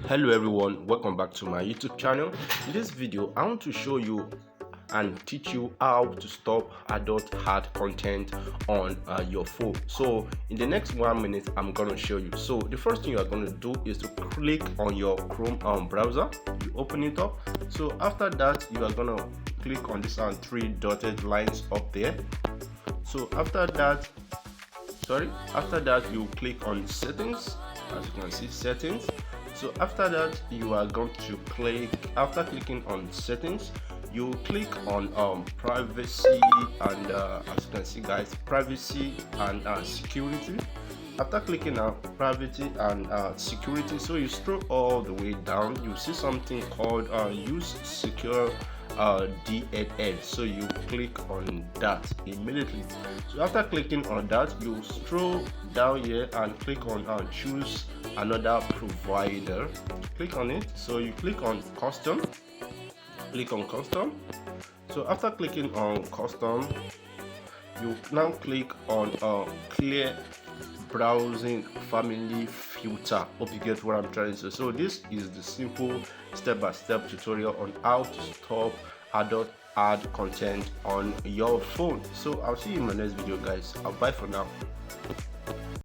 Hello everyone, welcome back to my YouTube channel. In this video I want to show you and teach you how to stop adult hard content on your phone. So in the next 1 minute I'm going to show you. So the first thing you are going to do is to click on your Chrome browser. You open it up. So after that you are going to click on this three dotted lines up there. So after that you click on settings. As you can see, settings. So after that you are going to click, after clicking on settings, you click on privacy and as you can see guys, privacy and security. After clicking on privacy and security, so you scroll all the way down, you see something called use secure DNS. So you click on that immediately. So after clicking on that, you scroll down here and click on choose another provider. Click on it. So you click on custom. Click on custom. So after clicking on custom, you now click on clear browsing family filter. Hope you get what I'm trying to say. So this is the simple step-by-step tutorial on how to stop adult hard content on your phone. So I'll see you in my next video guys. Bye for now.